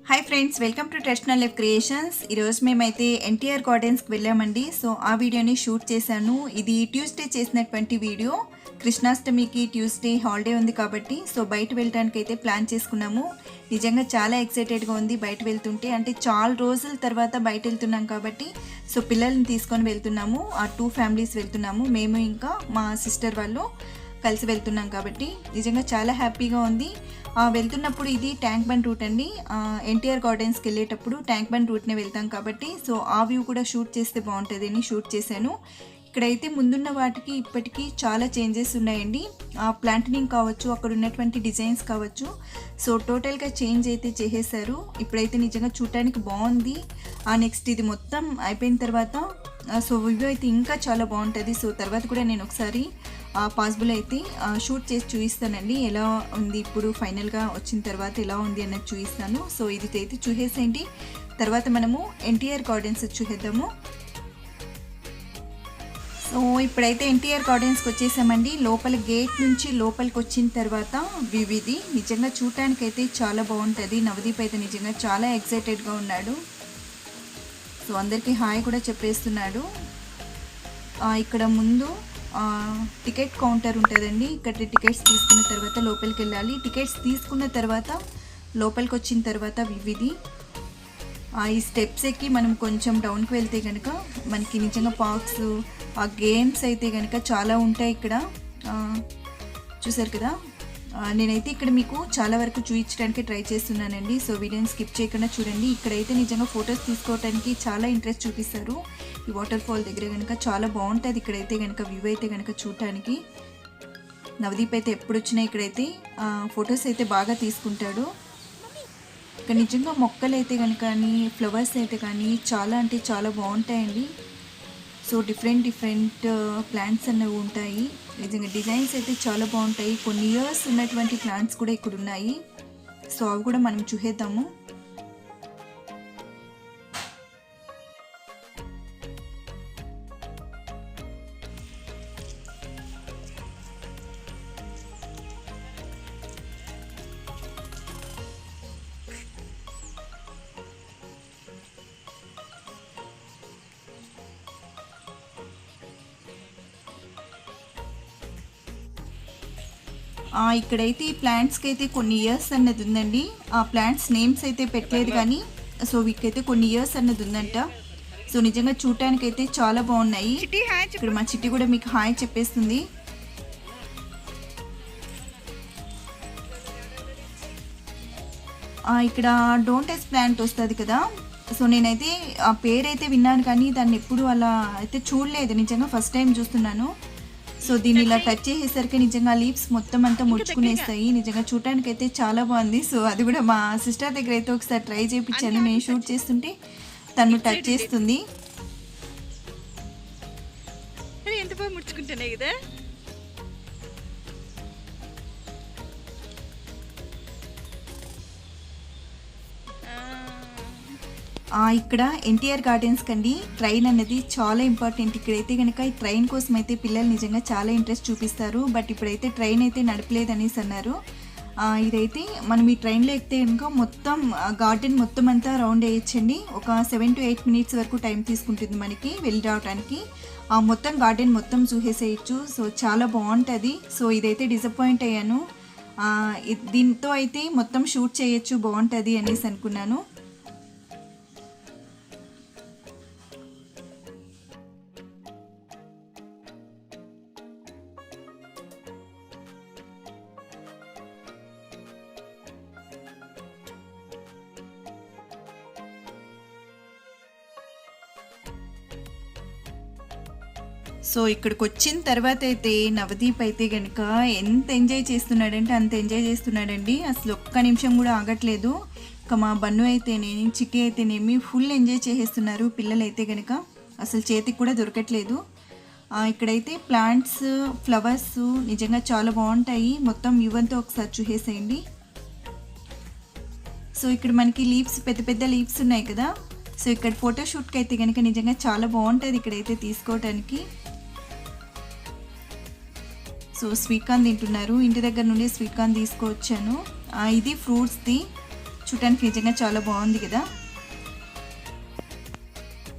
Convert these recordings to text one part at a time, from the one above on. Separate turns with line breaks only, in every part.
Hi friends, welcome to traditional life creations. ఈరోజు మేమైతే ఎన్టీఆర్ గార్డెన్స్కి వెళ్ళామండి. సో ఆ వీడియోని షూట్ చేశాను. ఇది ట్యూస్డే చేసినటువంటి వీడియో. కృష్ణాష్టమికి ట్యూస్డే హాలిడే ఉంది కాబట్టి సో బయట వెళ్ళడానికి అయితే ప్లాన్ చేసుకున్నాము. నిజంగా చాలా ఎక్సైటెడ్గా ఉంది బయట వెళ్తుంటే. అంటే చాలా రోజుల తర్వాత బయట వెళ్తున్నాం కాబట్టి సో పిల్లల్ని తీసుకొని వెళ్తున్నాము. ఆ 2 ఫ్యామిలీస్ వెళ్తున్నాము. మేము ఇంకా మా సిస్టర్ వాళ్ళు కలిసి వెళ్తున్నాం కాబట్టి నిజంగా చాలా హ్యాపీగా ఉంది. వెళ్తున్నప్పుడు ఇది ట్యాంక్ బండ్ రూట్ అండి. ఎన్టీఆర్ గార్డెన్స్కి వెళ్ళేటప్పుడు ట్యాంక్ బండ్ రూట్నే వెళ్తాం కాబట్టి సో ఆ వ్యూ కూడా షూట్ చేస్తే బాగుంటుంది అని షూట్ చేశాను. ఇక్కడైతే ముందున్న వాటికి ఇప్పటికీ చాలా చేంజెస్ ఉన్నాయండి. ప్లాంటనింగ్ కావచ్చు, అక్కడ ఉన్నటువంటి డిజైన్స్ కావచ్చు, సో టోటల్గా చేంజ్ అయితే చేసేసారు. ఇప్పుడైతే నిజంగా చూడటానికి బాగుంది. నెక్స్ట్ ఇది మొత్తం అయిపోయిన తర్వాత సో వ్యూ అయితే ఇంకా చాలా బాగుంటుంది. సో తర్వాత కూడా నేను ఒకసారి పాసిబుల్ అయితే షూట్ చేసి చూపిస్తానండి ఎలా ఉంది. ఇప్పుడు ఫైనల్గా వచ్చిన తర్వాత ఎలా ఉంది అన్నది చూపిస్తాను. సో ఇది అయితే చూసేసేయండి. తర్వాత మనము ఎన్టీఆర్ గార్డెన్స్ చూసేద్దాము. సో ఇప్పుడైతే ఎన్టీఆర్ గార్డెన్స్కి వచ్చేసామండి. లోపల గేట్ నుంచి లోపలికి వచ్చిన తర్వాత వివిధి నిజంగా చూడటానికైతే చాలా బాగుంటుంది. నవదీప్ అయితే నిజంగా చాలా ఎక్సైటెడ్గా ఉన్నాడు. సో అందరికీ హాయ్ కూడా చెప్పేస్తున్నాడు. ఇక్కడ ముందు టికెట్ కౌంటర్ ఉంటుందండి. ఇక్కడ టికెట్స్ తీసుకున్న తర్వాత లోపలికి వెళ్ళాలి. టికెట్స్ తీసుకున్న తర్వాత లోపలికి వచ్చిన తర్వాత వివిధి ఈ స్టెప్స్ ఎక్కి మనం కొంచెం డౌన్కి వెళ్తే కనుక మనకి నిజంగా పార్క్స్, గేమ్స్ అయితే కనుక చాలా ఉంటాయి ఇక్కడ. చూసారు కదా, నేనైతే ఇక్కడ మీకు చాలా వరకు చూపించడానికి ట్రై చేస్తున్నానండి. సో వీడియోని స్కిప్ చేయకుండా చూడండి. ఇక్కడైతే నిజంగా ఫొటోస్ తీసుకోవడానికి చాలా ఇంట్రెస్ట్ చూపిస్తారు. ఈ వాటర్ ఫాల్ దగ్గర కనుక చాలా బాగుంటుంది. ఇక్కడైతే కనుక వ్యూ అయితే కనుక చూడటానికి నవదీప్ అయితే ఎప్పుడు వచ్చినా ఇక్కడైతే ఫొటోస్ అయితే బాగా తీసుకుంటాడు. ఇక్కడ నిజంగా మొక్కలు అయితే కనుక కానీ, ఫ్లవర్స్ అయితే కానీ చాలా అంటే చాలా బాగుంటాయండి. సో డిఫరెంట్ ప్లాంట్స్ అనేవి ఉంటాయి. నిజంగా డిజైన్స్ అయితే చాలా బాగుంటాయి. కొన్ని ఇయర్స్ ఉన్నటువంటి ప్లాంట్స్ కూడా ఇక్కడ ఉన్నాయి. సో అవి కూడా మనం చూసేద్దాము. ఇక్కడైతే ఈ ప్లాంట్స్కి అయితే కొన్ని ఇయర్స్ అన్నది ఉందండి. ఆ ప్లాంట్స్ నేమ్స్ అయితే పెట్టలేదు కానీ సో వీటికైతే కొన్ని ఇయర్స్ అన్నది ఉందంట. సో నిజంగా చూడటానికి అయితే చాలా బాగున్నాయి. ఇక్కడ మా చిట్టి కూడా మీకు హాయ్ చెప్పేస్తుంది. ఇక్కడ డోంటెస్ ప్లాంట్ వస్తుంది కదా. సో నేనైతే ఆ పేరైతే విన్నాను కానీ దాన్ని ఎప్పుడు అలా అయితే చూడలేదు. నిజంగా ఫస్ట్ టైం చూస్తున్నాను. సో దీన్ని ఇలా టచ్ చేసేసరికి నిజంగా లీవ్స్ మొత్తం అంతా ముడుచుకునేస్తాయి. నిజంగా చూడటానికి అయితే చాలా బాగుంది. సో అది కూడా మా సిస్టర్ దగ్గర అయితే ఒకసారి ట్రై చేయించాను. నేను షూట్ చేస్తుంటే తను టచ్ చేస్తుంది.
ఎంత బాగా ముడుచుకుంటున్నాయి కదా.
ఇక్కడ ఎన్టీఆర్ గార్డెన్స్ కండి ట్రైన్ అనేది చాలా ఇంపార్టెంట్. ఇక్కడైతే కనుక ఈ ట్రైన్ కోసం అయితే పిల్లలు నిజంగా చాలా ఇంట్రెస్ట్ చూపిస్తారు. బట్ ఇప్పుడైతే ట్రైన్ అయితే నడపలేదు అనేసి అన్నారు. ఇదైతే మనం ఈ ట్రైన్లో ఎక్కితే కనుక మొత్తం గార్డెన్ మొత్తం అంతా రౌండ్ వేయచ్చండి. ఒక 7 to 8 minutes వరకు టైం తీసుకుంటుంది మనకి వెళ్ళి రావడానికి. మొత్తం గార్డెన్ మొత్తం చూసేసేయచ్చు. సో చాలా బాగుంటుంది. సో ఇదైతే డిసప్పాయింట్ అయ్యాను. దీంతో అయితే మొత్తం షూట్ చేయొచ్చు, బాగుంటుంది అనేసి అనుకున్నాను. సో ఇక్కడికి వచ్చిన తర్వాత అయితే నవదీప్ అయితే కనుక ఎంత ఎంజాయ్ చేస్తున్నాడంటే అంత ఎంజాయ్ చేస్తున్నాడండి. అసలు ఒక్క నిమిషం కూడా ఆగట్లేదు. ఇక మా బన్ను అయితేనేమి, చిట్టి అయితేనేమి ఫుల్ ఎంజాయ్ చేసేస్తున్నారు. పిల్లలు అయితే కనుక అసలు చేతికి కూడా దొరకట్లేదు. ఇక్కడైతే ప్లాంట్స్, ఫ్లవర్స్ నిజంగా చాలా బాగుంటాయి. మొత్తం ఇవంతా ఒకసారి చూసేసేయండి. సో ఇక్కడ మనకి లీవ్స్, పెద్ద పెద్ద లీవ్స్ ఉన్నాయి కదా. సో ఇక్కడ ఫోటోషూట్కి అయితే కనుక నిజంగా చాలా బాగుంటుంది ఇక్కడైతే తీసుకోవటానికి. సో స్వీట్ కార్న్ తింటున్నారు. ఇంటి దగ్గర నుండి స్వీట్ కార్న్ తీసుకొచ్చాను. ఇది ఫ్రూట్స్ది. చూడటానికి నిజంగా చాలా బాగుంది కదా.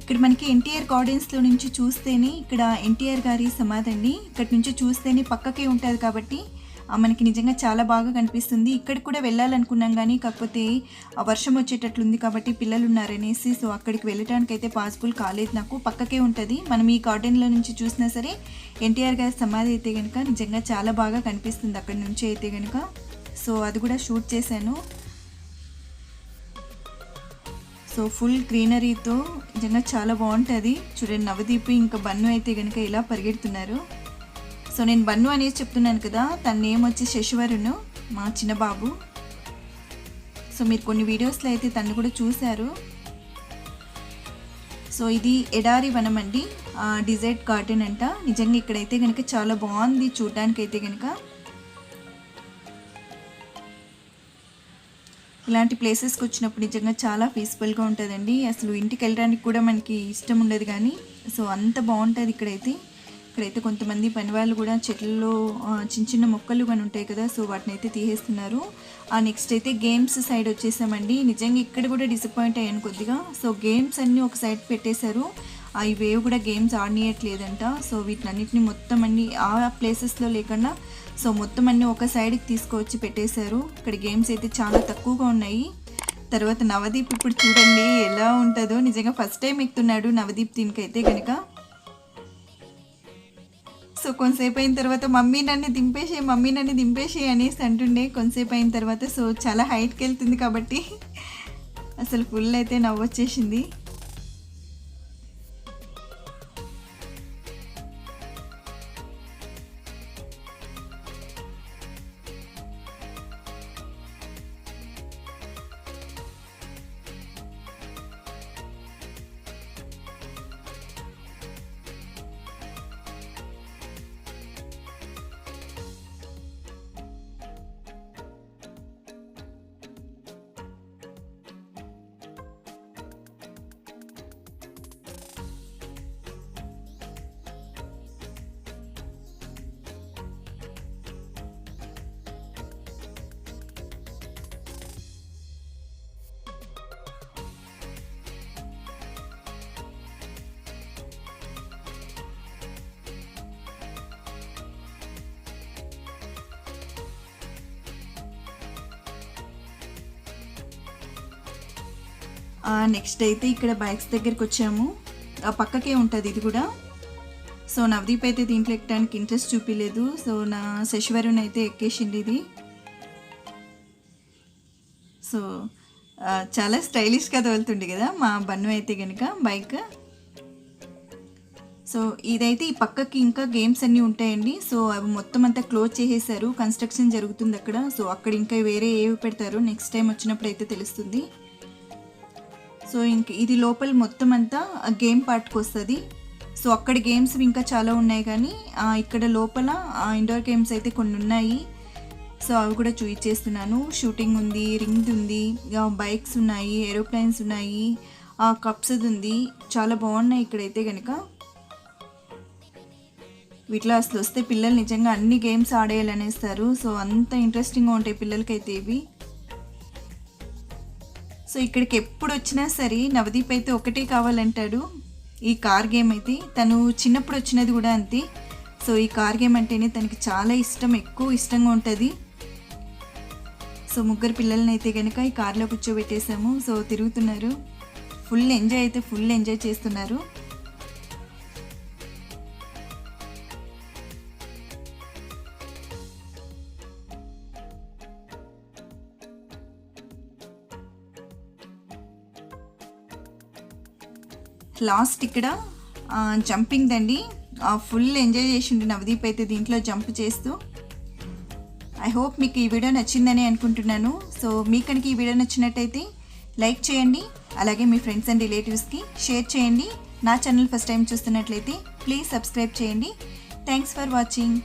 ఇక్కడ మనకి ఎన్టీఆర్ గార్డెన్స్లో నుంచి చూస్తేనే ఇక్కడ ఎన్టీఆర్ గారి సమాధి అండి. ఇక్కడ నుంచి చూస్తేనే పక్కకే ఉంటుంది కాబట్టి మనకి నిజంగా చాలా బాగా కనిపిస్తుంది. ఇక్కడికి కూడా వెళ్ళాలనుకున్నాం కానీ కాకపోతే వర్షం వచ్చేటట్లుంది కాబట్టి పిల్లలు ఉన్నారనేసి సో అక్కడికి వెళ్ళటానికి అయితే పాసిబుల్ కాలేదు నాకు. పక్కకే ఉంటుంది. మనం ఈ గార్డెన్లో నుంచి చూసినా సరే ఎన్టీఆర్ గారి సమాధి అయితే కనుక నిజంగా చాలా బాగా కనిపిస్తుంది అక్కడి నుంచి అయితే కనుక. సో అది కూడా షూట్ చేశాను. సో ఫుల్ గ్రీనరీతో నిజంగా చాలా బాగుంటుంది. చూడండి నవదీప్ ఇంకా బన్ను అయితే కనుక ఇలా పరిగెడుతున్నారు. సో నేను బన్ను అనేది చెప్తున్నాను కదా, తన నేమ్ వచ్చి శశివరును, మా చిన్న బాబు. సో మీరు కొన్ని వీడియోస్లో అయితే తను కూడా చూశారు. సో ఇది ఎడారి వనం అండి, డిజర్ట్ గార్డెన్ అంట. నిజంగా ఇక్కడైతే కనుక చాలా బాగుంది చూడడానికి అయితే కనుక. ఇలాంటి ప్లేసెస్కి వచ్చినప్పుడు నిజంగా చాలా పీస్ఫుల్గా ఉంటుందండి. అసలు ఇంటికి వెళ్ళడానికి కూడా మనకి ఇష్టం ఉండదు కానీ సో అంత బాగుంటుంది ఇక్కడైతే. ఇక్కడైతే కొంతమంది పని వాళ్ళు కూడా చెట్లలో చిన్న చిన్న మొక్కలు కానీ ఉంటాయి కదా, సో వాటిని అయితే తీసేస్తున్నారు. నెక్స్ట్ అయితే గేమ్స్ సైడ్ వచ్చేసామండి. నిజంగా ఇక్కడ కూడా డిసప్పాయింట్ అయ్యాను కొద్దిగా. సో గేమ్స్ అన్నీ ఒక సైడ్ పెట్టేశారు. ఇవేవి కూడా గేమ్స్ ఆడనీయట్లేదంట. సో వీటినన్నిటిని మొత్తం అన్ని ఆ ప్లేసెస్లో లేకుండా సో మొత్తం అన్నీ ఒక సైడ్కి తీసుకువచ్చి పెట్టేశారు. ఇక్కడ గేమ్స్ అయితే చాలా తక్కువగా ఉన్నాయి. తర్వాత నవదీప్ ఇప్పుడు చూడండి ఎలా ఉంటుందో. నిజంగా ఫస్ట్ టైం ఎక్కుతున్నాడు నవదీప్ దీనికైతే కనుక. సో కొంతసేపు అయిన తర్వాత మమ్మీ నన్ను దింపేసే అనేసి అంటుండే. కొంతసేపు అయిన తర్వాత సో చాలా హైట్కి వెళ్తుంది కాబట్టి అసలు ఫుల్ అయితే నవ్వు వచ్చేసింది. నెక్స్ట్ అయితే ఇక్కడ బైక్స్ దగ్గరికి వచ్చాము. పక్కకే ఉంటుంది ఇది కూడా. సో నవదీప్ అయితే దీంట్లో ఎక్కడానికి ఇంట్రెస్ట్ చూపించలేదు. సో నా శశివరుని అయితే ఎక్కేసింది ఇది. సో చాలా స్టైలిష్గా తోలుతుండే కదా మా బన్ను అయితే కనుక బైక్. సో ఇదైతే ఈ పక్కకి ఇంకా గేమ్స్ అన్నీ ఉంటాయండి. సో అవి మొత్తం అంతా క్లోజ్ చేసేసారు. కన్స్ట్రక్షన్ జరుగుతుంది అక్కడ. సో అక్కడ ఇంకా వేరే ఏవి పెడతారు నెక్స్ట్ టైం వచ్చినప్పుడు అయితే తెలుస్తుంది. సో ఇంక ఇది లోపల మొత్తం అంతా గేమ్ పార్ట్కి వస్తుంది. సో అక్కడ గేమ్స్ ఇంకా చాలా ఉన్నాయి కానీ ఇక్కడ లోపల ఇండోర్ గేమ్స్ అయితే కొన్ని ఉన్నాయి. సో అవి కూడా చూపించేస్తున్నాను. షూటింగ్ ఉంది, రింగ్ ఉంది, బైక్స్ ఉన్నాయి, ఏరోప్లేన్స్ ఉన్నాయి, కప్స్ ఉంది. చాలా బాగున్నాయి ఇక్కడైతే కనుక. వీటిలో అసలు వస్తే పిల్లలు నిజంగా అన్ని గేమ్స్ ఆడేయాలనేస్తారు. సో అంత ఇంట్రెస్టింగ్గా ఉంటాయి పిల్లలకైతే ఇవి. సో ఇక్కడికి ఎప్పుడు వచ్చినా సరే నవదీప్ అయితే ఒకటే కావాలంటాడు, ఈ కార్ గేమ్ అయితే. తను చిన్నప్పుడు వచ్చినది కూడా అంతే. సో ఈ కార్ గేమ్ అంటేనే తనకి చాలా ఇష్టం, ఎక్కువ ఇష్టంగా ఉంటుంది. సో ముగ్గురు పిల్లల్ని అయితే కనుక ఈ కార్లో కూర్చోబెట్టేసాము. సో తిరుగుతున్నారు. ఫుల్ ఎంజాయ్ చేస్తున్నారు. లాస్ట్ ఇక్కడ జంపింగ్ దండి. ఫుల్ ఎంజాయ్ చేసిండు నవదీప్ అయితే దీంట్లో జంప్ చేస్తూ. ఐ హోప్ మీకు ఈ వీడియో నచ్చిందని అనుకుంటున్నాను. సో మీకు కనుక ఈ వీడియో నచ్చినట్టయితే లైక్ చేయండి, అలాగే మీ ఫ్రెండ్స్ అండ్ రిలేటివ్స్కి షేర్ చేయండి. నా ఛానల్ ఫస్ట్ టైం చూస్తున్నట్లయితే ప్లీజ్ సబ్స్క్రైబ్ చేయండి. Thanks for watching.